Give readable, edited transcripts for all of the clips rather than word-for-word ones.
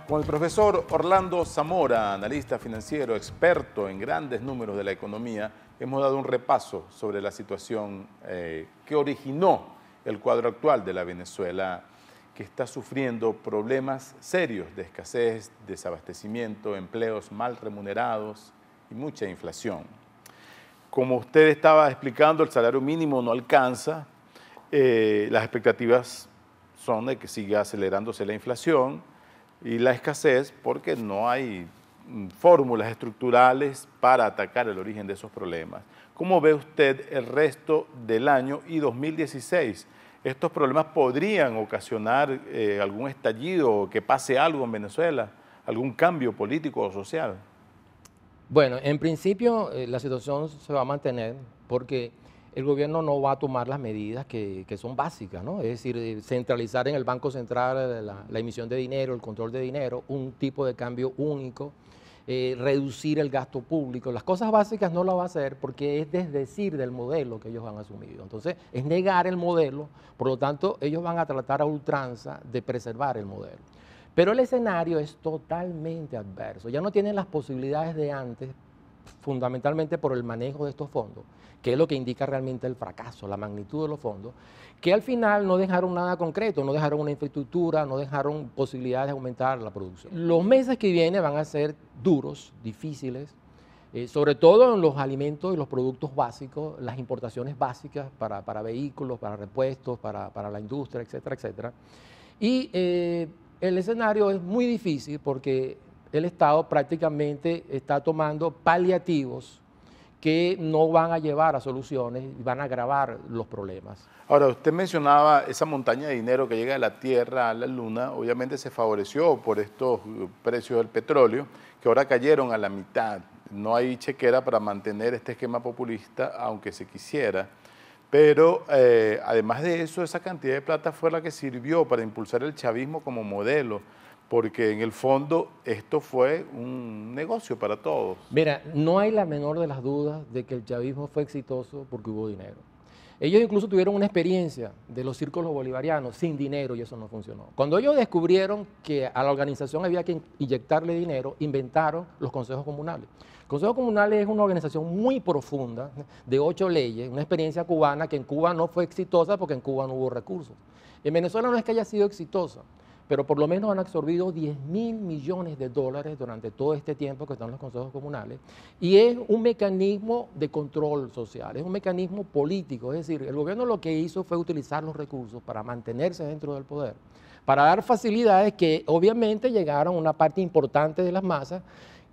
Con el profesor Orlando Zamora, analista financiero, experto en grandes números de la economía, hemos dado un repaso sobre la situación que originó el cuadro actual de la Venezuela, que está sufriendo problemas serios de escasez, desabastecimiento, empleos mal remunerados y mucha inflación. Como usted estaba explicando, el salario mínimo no alcanza, las expectativas son de que siga acelerándose la inflación y la escasez porque no hay fórmulas estructurales para atacar el origen de esos problemas. ¿Cómo ve usted el resto del año y 2016? ¿Estos problemas podrían ocasionar algún estallido o que pase algo en Venezuela, algún cambio político o social? Bueno, en principio la situación se va a mantener porque el gobierno no va a tomar las medidas que son básicas, ¿no? Es decir, centralizar en el Banco Central la emisión de dinero, el control de dinero, un tipo de cambio único, reducir el gasto público. Las cosas básicas no las va a hacer porque es desdecir del modelo que ellos han asumido. Entonces, es negar el modelo, por lo tanto, ellos van a tratar a ultranza de preservar el modelo. Pero el escenario es totalmente adverso. Ya no tienen las posibilidades de antes, fundamentalmente por el manejo de estos fondos, que es lo que indica realmente el fracaso, la magnitud de los fondos, que al final no dejaron nada concreto, no dejaron una infraestructura, no dejaron posibilidades de aumentar la producción. Los meses que vienen van a ser duros, difíciles, sobre todo en los alimentos y los productos básicos, las importaciones básicas para vehículos, para repuestos, para la industria, etcétera, etcétera. Y el escenario es muy difícil porque el Estado prácticamente está tomando paliativos que no van a llevar a soluciones y van a agravar los problemas. Ahora, usted mencionaba esa montaña de dinero que llega de la Tierra a la Luna, obviamente se favoreció por estos precios del petróleo, que ahora cayeron a la mitad. No hay chequera para mantener este esquema populista, aunque se quisiera. Pero además de eso, esa cantidad de plata fue la que sirvió para impulsar el chavismo como modelo, porque en el fondo esto fue un negocio para todos. Mira, no hay la menor de las dudas de que el chavismo fue exitoso porque hubo dinero. Ellos incluso tuvieron una experiencia de los círculos bolivarianos sin dinero y eso no funcionó. Cuando ellos descubrieron que a la organización había que inyectarle dinero, inventaron los consejos comunales. El Consejo Comunal es una organización muy profunda de 8 leyes, una experiencia cubana que en Cuba no fue exitosa porque en Cuba no hubo recursos. En Venezuela no es que haya sido exitosa, pero por lo menos han absorbido 10.000 millones de dólares durante todo este tiempo que están los consejos comunales, y es un mecanismo de control social, es un mecanismo político, es decir, el gobierno lo que hizo fue utilizar los recursos para mantenerse dentro del poder, para dar facilidades que obviamente llegaron a una parte importante de las masas,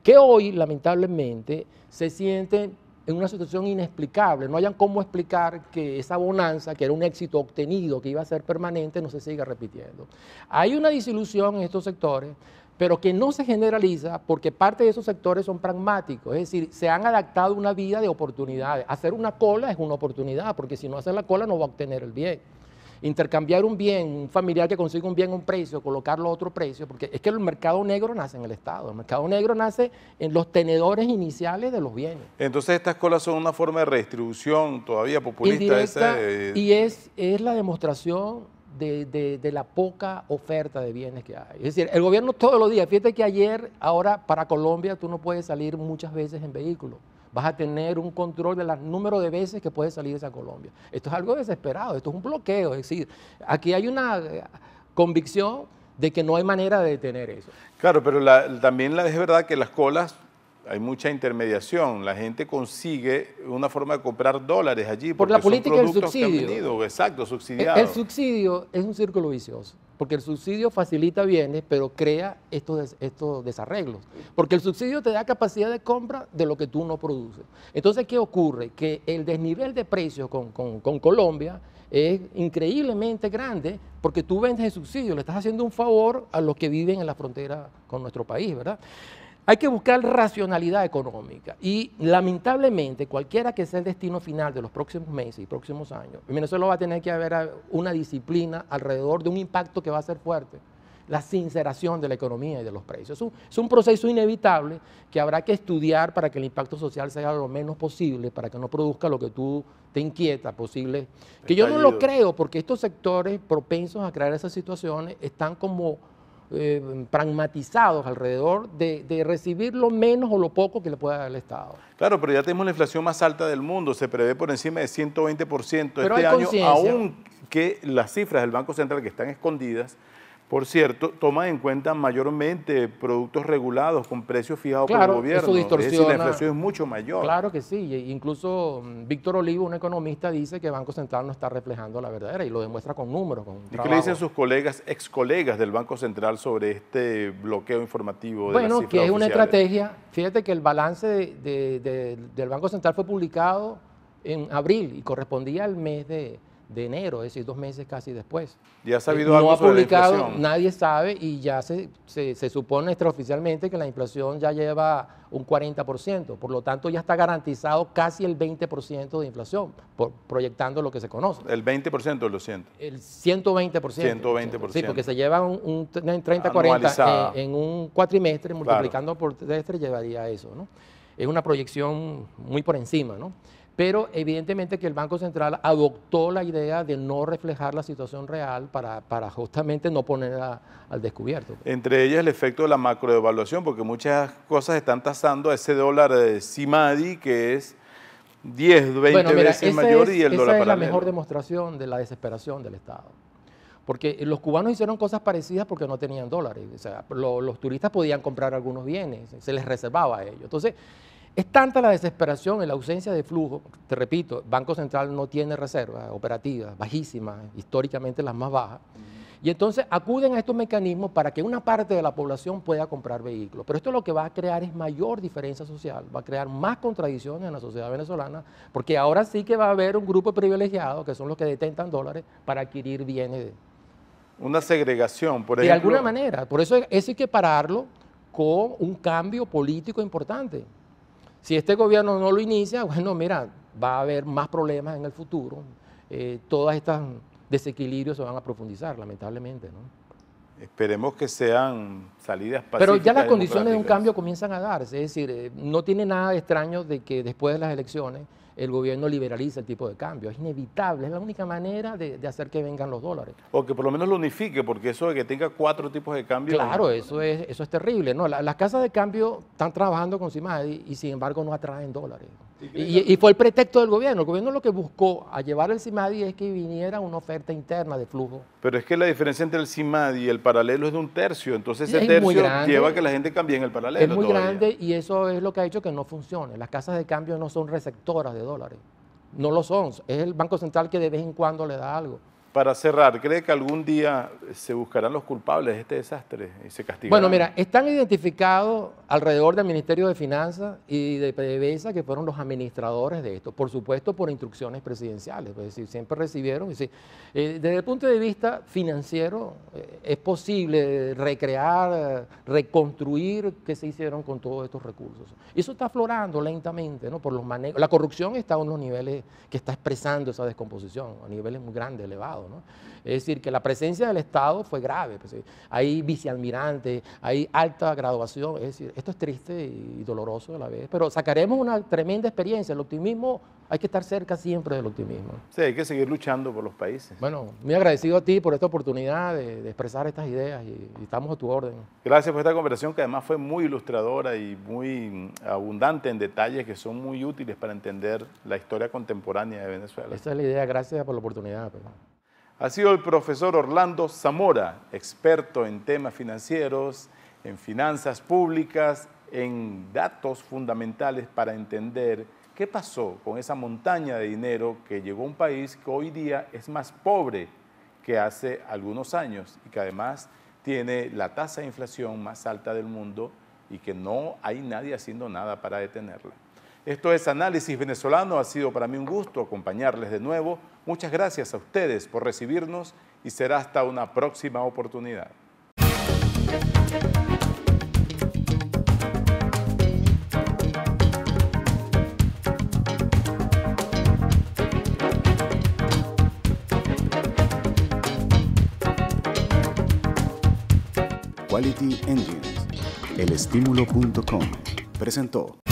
que hoy lamentablemente se sienten en una situación inexplicable, no hayan cómo explicar que esa bonanza, que era un éxito obtenido, que iba a ser permanente, no se siga repitiendo. Hay una disilusión en estos sectores, pero que no se generaliza porque parte de esos sectores son pragmáticos, es decir, se han adaptado a una vida de oportunidades. Hacer una cola es una oportunidad, porque si no hace la cola no va a obtener el bien. Intercambiar un bien, un familiar que consigue un bien a un precio, colocarlo a otro precio, porque es que el mercado negro nace en el Estado, el mercado negro nace en los tenedores iniciales de los bienes. Entonces estas colas son una forma de redistribución todavía populista. Indirecta, y es la demostración de la poca oferta de bienes que hay. Es decir, el gobierno todos los días, fíjate que ayer, ahora para Colombia tú no puedes salir muchas veces en vehículo. Vas a tener un control del número de veces que puedes salir hacia Colombia. Esto es algo desesperado, esto es un bloqueo. Es decir, aquí hay una convicción de que no hay manera de detener eso. Claro, pero también es verdad que las colas, hay mucha intermediación. La gente consigue una forma de comprar dólares allí. Por la política del subsidio. Exacto, subsidiado. El subsidio es un círculo vicioso, porque el subsidio facilita bienes, pero crea estos desarreglos. Porque el subsidio te da capacidad de compra de lo que tú no produces. Entonces, ¿qué ocurre? Que el desnivel de precios con Colombia es increíblemente grande, porque tú vendes el subsidio, le estás haciendo un favor a los que viven en la frontera con nuestro país, ¿verdad? Hay que buscar racionalidad económica y lamentablemente cualquiera que sea el destino final de los próximos meses y próximos años, en Venezuela va a tener que haber una disciplina alrededor de un impacto que va a ser fuerte, la sinceración de la economía y de los precios. Es un proceso inevitable que habrá que estudiar para que el impacto social sea lo menos posible, para que no produzca lo que tú te inquieta posible, que yo no lo creo porque estos sectores propensos a crear esas situaciones están como pragmatizados alrededor de recibir lo menos o lo poco que le pueda dar el Estado. Claro, pero ya tenemos la inflación más alta del mundo, se prevé por encima de 120% Pero este hay año, conciencia. aún que las cifras del Banco Central que están escondidas, por cierto, toman en cuenta mayormente productos regulados con precios fijados por el Claro, gobierno. eso distorsiona. Es decir, la inflación es mucho mayor. Claro que sí, incluso Víctor Olivo, un economista, dice que el Banco Central no está reflejando la verdadera y lo demuestra con números, con ¿Y qué trabajo. le dicen sus colegas, ex colegas del Banco Central sobre este bloqueo informativo de las Bueno, cifras que es una oficiales? estrategia. Fíjate que el balance del Banco Central fue publicado en abril y correspondía al mes de enero, es decir, 2 meses casi después. ¿Ya ha sabido No algo ha sobre la publicado, inflación? nadie sabe y ya se supone extraoficialmente que la inflación ya lleva un 40%, por lo tanto ya está garantizado casi el 20% de inflación, proyectando lo que se conoce. El 20%, lo siento. El 120%. 120%. Sí, porque se lleva un 30-40 Anualizada. en un cuatrimestre, multiplicando por trimestre llevaría eso, ¿no? Es una proyección muy por encima, ¿no? Pero evidentemente que el Banco Central adoptó la idea de no reflejar la situación real para justamente no ponerla al descubierto. Entre ellas el efecto de la macrodevaluación, porque muchas cosas están tasando a ese dólar CIMADI que es 10, 20 veces mayor y el dólar esa es la paralelo. mejor demostración de la desesperación del Estado. Porque los cubanos hicieron cosas parecidas porque no tenían dólares. O sea, los turistas podían comprar algunos bienes, se les reservaba a ellos. Entonces, es tanta la desesperación en la ausencia de flujo, te repito, el Banco Central no tiene reservas operativas, bajísimas, históricamente las más bajas, y entonces acuden a estos mecanismos para que una parte de la población pueda comprar vehículos. Pero esto lo que va a crear es mayor diferencia social, va a crear más contradicciones en la sociedad venezolana, porque ahora sí que va a haber un grupo privilegiado, que son los que detentan dólares, para adquirir bienes. Una segregación, por De ejemplo. alguna manera, por eso hay que pararlo con un cambio político importante. Si este gobierno no lo inicia, bueno, mira, va a haber más problemas en el futuro. Todos estos desequilibrios se van a profundizar, lamentablemente, ¿no? Esperemos que sean salidas pacíficas. Pero ya las condiciones de un democráticas. cambio comienzan a darse, es decir, no tiene nada de extraño de que después de las elecciones el gobierno liberalice el tipo de cambio. Es inevitable, es la única manera de hacer que vengan los dólares. O que por lo menos lo unifique, porque eso de que tenga 4 tipos de cambio. Claro, eso es terrible, ¿no? Las casas de cambio están trabajando con CIMADI y sin embargo no atraen dólares. Y fue el pretexto del gobierno. El gobierno lo que buscó a llevar el CIMADI es que viniera una oferta interna de flujo. Pero es que la diferencia entre el CIMADI y el paralelo es de 1/3, entonces ese Es muy tercio grande. lleva a que la gente cambie en el paralelo. Es muy todavía. grande y eso es lo que ha hecho que no funcione. Las casas de cambio no son receptoras de dólares. No lo son. Es el Banco Central que de vez en cuando le da algo. Para cerrar, ¿cree que algún día se buscarán los culpables de este desastre y se castigarán? Bueno, mira, están identificados alrededor del Ministerio de Finanzas y de PDVSA, que fueron los administradores de esto, por supuesto por instrucciones presidenciales, es decir, siempre recibieron. Es decir, desde el punto de vista financiero, es posible recrear, reconstruir qué se hicieron con todos estos recursos. Y eso está aflorando lentamente, ¿no? Por los manejos. La corrupción está a unos niveles que está expresando esa descomposición, a niveles muy grandes, elevados, ¿no? Es decir, que la presencia del Estado fue grave. Pues, hay vicealmirantes, hay alta graduación. Es decir, esto es triste y doloroso a la vez, pero sacaremos una tremenda experiencia. El optimismo, hay que estar cerca siempre del optimismo. Sí, hay que seguir luchando por los países. Bueno, muy agradecido a ti por esta oportunidad de expresar estas ideas y estamos a tu orden. Gracias por esta conversación que además fue muy ilustradora y muy abundante en detalles que son muy útiles para entender la historia contemporánea de Venezuela. Esa es la idea. Gracias por la oportunidad. Pues. Ha sido el profesor Orlando Zamora, experto en temas financieros, en finanzas públicas, en datos fundamentales para entender qué pasó con esa montaña de dinero que llegó a un país que hoy día es más pobre que hace algunos años y que además tiene la tasa de inflación más alta del mundo y que no hay nadie haciendo nada para detenerla. Esto es Análisis Venezolano. Ha sido para mí un gusto acompañarles de nuevo. Muchas gracias a ustedes por recibirnos y será hasta una próxima oportunidad. Quality Engines, elestimulo.com presentó.